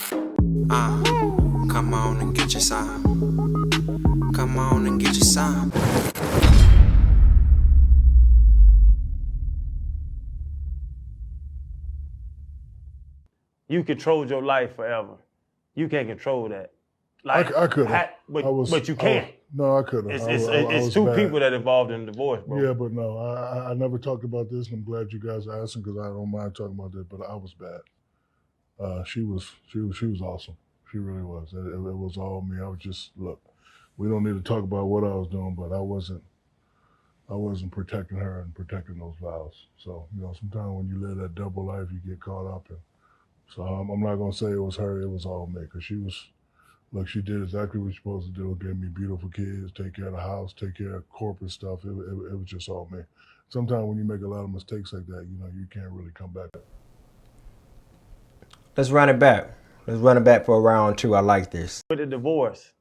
Come on and get your some. Come on and get your some. You controlled your life forever. You can't control that. Like I could have. But you can't. No, I couldn't. It's two people that involved in the divorce, bro. Yeah, but no, I never talked about this, and I'm glad you guys are asking because I don't mind talking about this. But I was bad. She was awesome. She really was. It was all me. I was just look. We don't need to talk about what I was doing, but I wasn't protecting her and protecting those vows. So sometimes when you live that double life, you get caught up in. So I'm not gonna say it was her. It was all me because she was. Look, she did exactly what she's supposed to do. Gave me beautiful kids, take care of the house, take care of corporate stuff. It was just all me. Sometimes when you make a lot of mistakes like that, you can't really come back. Let's run it back. Let's run it back for round two. I like this. With the divorce,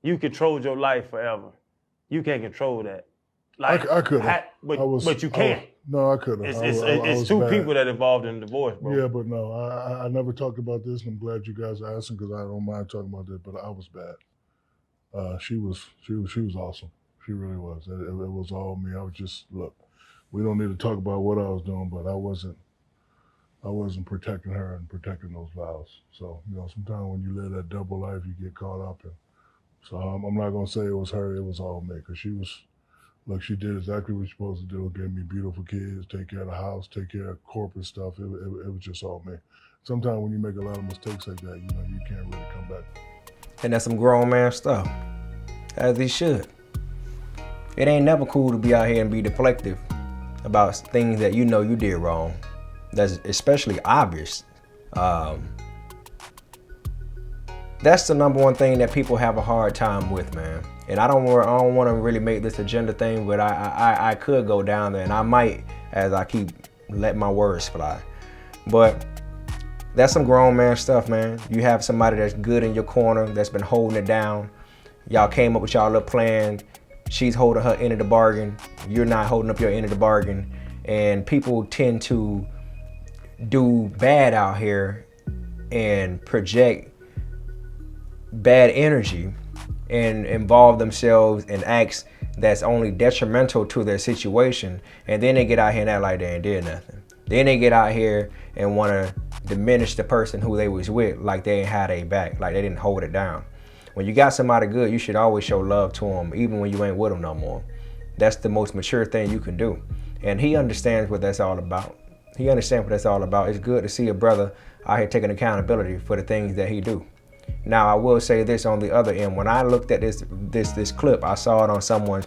you controlled your life forever. You can't control that. Like I could have. But you can't. No, I couldn't. It's two people that involved in the divorce, bro. Yeah, but no, I never talked about this, and I'm glad you guys are asking because I don't mind talking about this. But I was bad. She was awesome. She really was. It was all me. I was just look. We don't need to talk about what I was doing, but I wasn't protecting her and protecting those vows. So sometimes when you live that double life, you get caught up in. So I'm not gonna say it was her. It was all me because she was. Look, she did exactly what she's supposed to do. Gave me beautiful kids, take care of the house, take care of corporate stuff. It was just all me. Sometimes when you make a lot of mistakes like that, you can't really come back. And that's some grown man stuff, as he should. It ain't never cool to be out here and be deflective about things that you did wrong. That's especially obvious. That's the number one thing that people have a hard time with, man. And I don't want to really make this agenda thing, but I could go down there, and I might as I keep letting my words fly. But that's some grown man stuff, man. You have somebody that's good in your corner, that's been holding it down. Y'all came up with y'all little plan. She's holding her end of the bargain. You're not holding up your end of the bargain. And people tend to do bad out here and project bad energy and involve themselves in acts that's only detrimental to their situation, and then they get out here and act like they ain't did nothing. Then they get out here and want to diminish the person who they was with, like they ain't had a back, like they didn't hold it down. When you got somebody good, you should always show love to them, even when you ain't with them no more. That's the most mature thing you can do. And he understands what that's all about. He understands what that's all about. It's good to see a brother out here taking accountability for the things that he do. Now, I will say this on the other end. When I looked at this clip, I saw it on someone's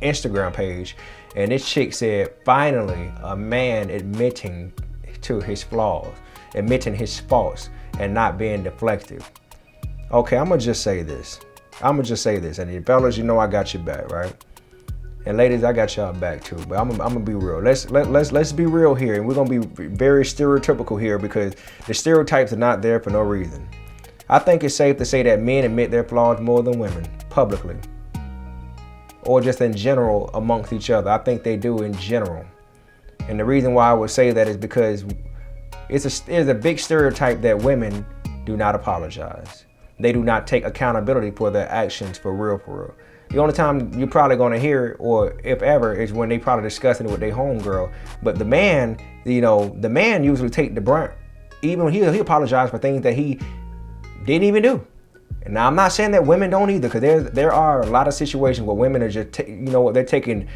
Instagram page, and this chick said, finally, a man admitting to his flaws, admitting his faults, and not being deflective. Okay, I'm gonna just say this. And the fellas, I got your back, right? And ladies, I got y'all back too. But I'm gonna be real. Let's be real here, and we're gonna be very stereotypical here because the stereotypes are not there for no reason. I think it's safe to say that men admit their flaws more than women, publicly. Or just in general amongst each other. I think they do in general. And the reason why I would say that is because it's a big stereotype that women do not apologize. They do not take accountability for their actions for real. The only time you're probably gonna hear it, or if ever, is when they probably discussing it with their homegirl. But the man, the man usually take the brunt. Even when he apologize for things that he didn't even do. And now I'm not saying that women don't either, because there are a lot of situations where women are just, they're taking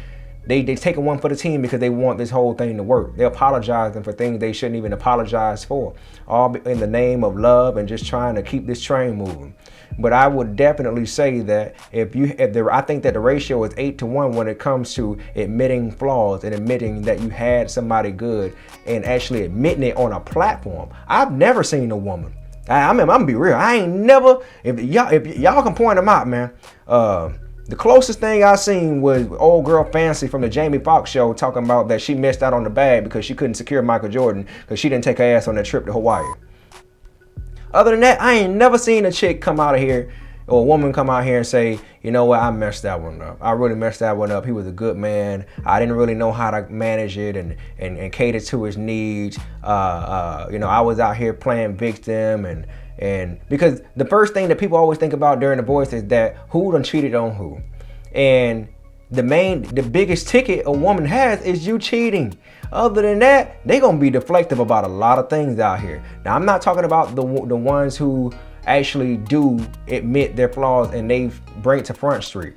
one for the team because they want this whole thing to work. They're apologizing for things they shouldn't even apologize for, all in the name of love and just trying to keep this train moving. But I would definitely say that I think that the ratio is 8-1 when it comes to admitting flaws and admitting that you had somebody good and actually admitting it on a platform. I've never seen a woman. I'm gonna be real. I ain't never. If y'all can point them out, man. The closest thing I seen was old girl Fancy from the Jamie Foxx show talking about that she missed out on the bag because she couldn't secure Michael Jordan because she didn't take her ass on that trip to Hawaii. Other than that, I ain't never seen a chick come out of here or a woman come out here and say, you know what, I messed that one up. I really messed that one up. He was a good man. I didn't really know how to manage it and cater to his needs. I was out here playing victim and because the first thing that people always think about during divorce is that who done cheated on who. And the biggest ticket a woman has is you cheating. Other than that, they gonna be deflective about a lot of things out here. Now, I'm not talking about the ones who actually do admit their flaws and they bring it to Front Street.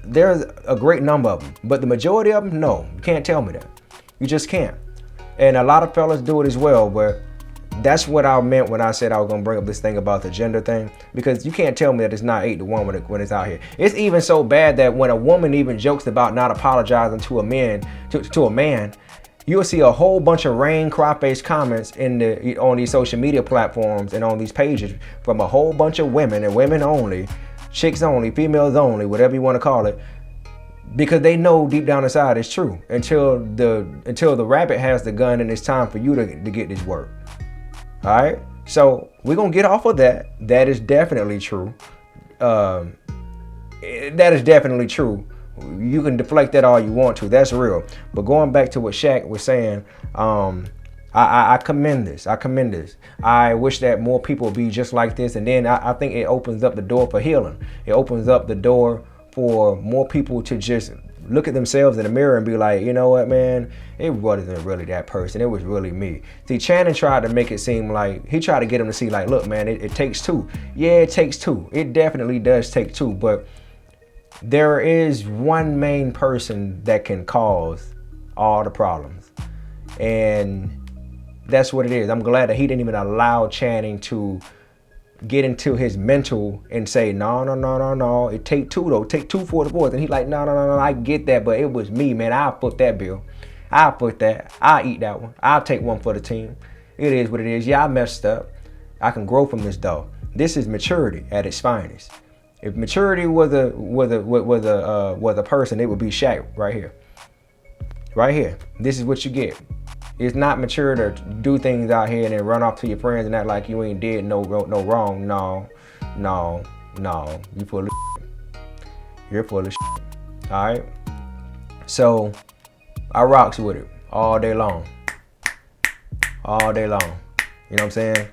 There's a great number of them, but the majority of them, no, you can't tell me that. You just can't. And a lot of fellas do it as well, but that's what I meant when I said I was gonna bring up this thing about the gender thing, because you can't tell me that it's not 8-1 when it's out here. It's even so bad that when a woman even jokes about not apologizing to a man, you'll see a whole bunch of rain cry-face comments on these social media platforms and on these pages from a whole bunch of women, and women only, chicks only, females only, whatever you want to call it, because they know deep down inside it's true until the rabbit has the gun and it's time for you to get this work. All right, so we're gonna get off of that. That is definitely true. That is definitely true. You can deflect that all you want to. That's real. But going back to what Shaq was saying, I commend this. I wish that more people would be just like this. And then I think it opens up the door for healing. It opens up the door for more people to just look at themselves in the mirror and be like, you know what, man, it wasn't really that person. It was really me. See, Channing tried to make it seem like, he tried to get him to see like, look, man, it takes two. Yeah, it takes two. It definitely does take two. But there is one main person that can cause all the problems. And that's what it is. I'm glad that he didn't even allow Channing to get into his mental and say, no. It take two though. Take two for the boys. And he's like, no. I get that, but it was me, man. I'll foot that bill. I'll foot that. I'll eat that one. I'll take one for the team. It is what it is. Yeah, I messed up. I can grow from this though. This is maturity at its finest. If maturity was a person, it would be Shaq right here. Right here. This is what you get. It's not mature to do things out here and then run off to your friends and act like you ain't did no wrong. No. You full of shit. You're full of shit. All right. So I rocks with it all day long. All day long. You know what I'm saying?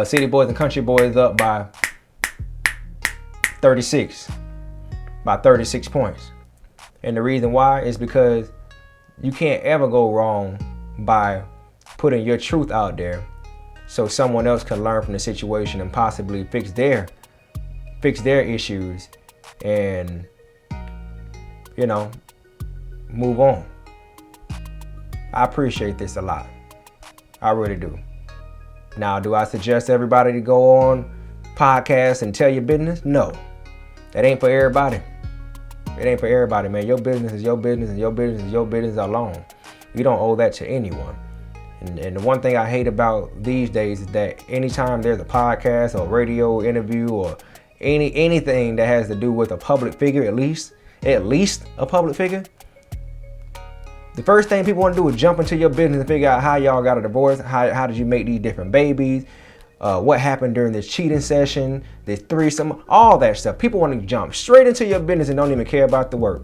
City Boys and Country Boys up by 36. By 36 points. And the reason why is because you can't ever go wrong by putting your truth out there so someone else can learn from the situation and possibly fix their issues and, you know, move on. I appreciate this a lot. I really do. Now, do I suggest everybody to go on podcasts and tell your business? No. That ain't for everybody. It ain't for everybody, man. Your business is your business and your business is your business alone. You don't owe that to anyone. And the one thing I hate about these days is that anytime there's a podcast or radio interview or anything that has to do with a public figure, at least a public figure, the first thing people want to do is jump into your business and figure out how y'all got a divorce, how did you make these different babies, what happened during this cheating session, this threesome, all that stuff. People want to jump straight into your business and don't even care about the work.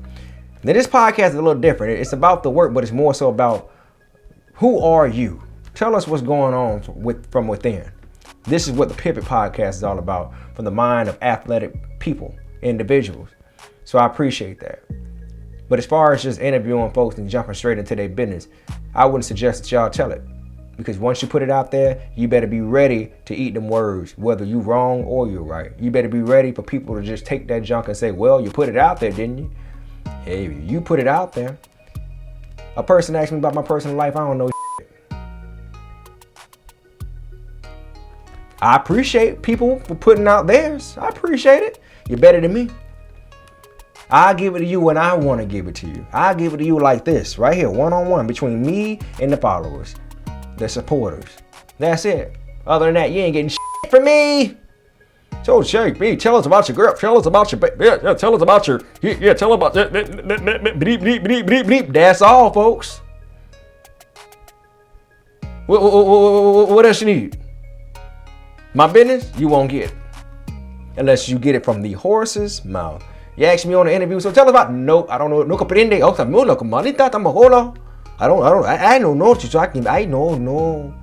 Now, this podcast is a little different. It's about the work, but it's more so about who are you? Tell us what's going on from within. This is what the Pivot Podcast is all about, from the mind of athletic people, individuals. So I appreciate that. But as far as just interviewing folks and jumping straight into their business, I wouldn't suggest that y'all tell it. Because once you put it out there, you better be ready to eat them words, whether you wrong or you're right. You better be ready for people to just take that junk and say, well, you put it out there, didn't you? Hey, you put it out there. A person asked me about my personal life, I don't know shit. I appreciate people for putting out theirs. I appreciate it. You're better than me. I'll give it to you when I want to give it to you. I'll give it to you like this, right here, one-on-one, between me and the followers, the supporters. That's it. Other than that, you ain't getting shit from me. So, Shaq, B, tell us about your girl. Tell us about your, yeah, tell us about your, yeah, tell us about that. That's all, folks. What else you need? My business? You won't get. unless you get it from the horse's mouth. You asked me on the interview, so tell us about. Nope, I don't know. No comprende. O sea, no lo manita tamaholo. I don't know. I know, no.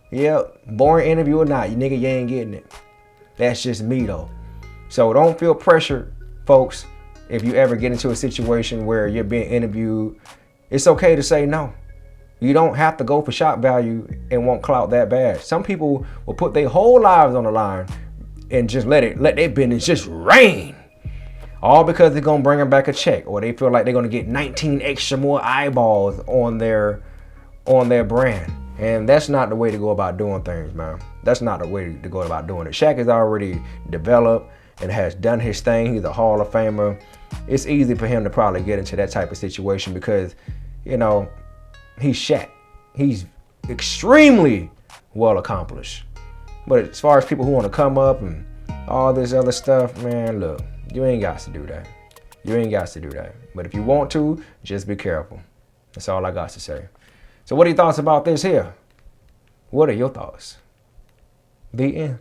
Yeah, boring interview or not, you nigga, you ain't getting it. That's just me though. So don't feel pressured, folks. If you ever get into a situation where you're being interviewed, it's okay to say no. You don't have to go for shock value and want clout that bad. Some people will put their whole lives on the line and just let their business just rain. All because they're gonna bring them back a check, or they feel like they're gonna get 19 extra more eyeballs on their brand. And that's not the way to go about doing things, man. That's not the way to go about doing it. Shaq is already developed and has done his thing. He's a Hall of Famer. It's easy for him to probably get into that type of situation because, you know, he's Shaq. He's extremely well accomplished. But as far as people who want to come up and all this other stuff, man, look, you ain't got to do that. You ain't got to do that. But if you want to, just be careful. That's all I got to say. So what are your thoughts about this here? What are your thoughts? The end.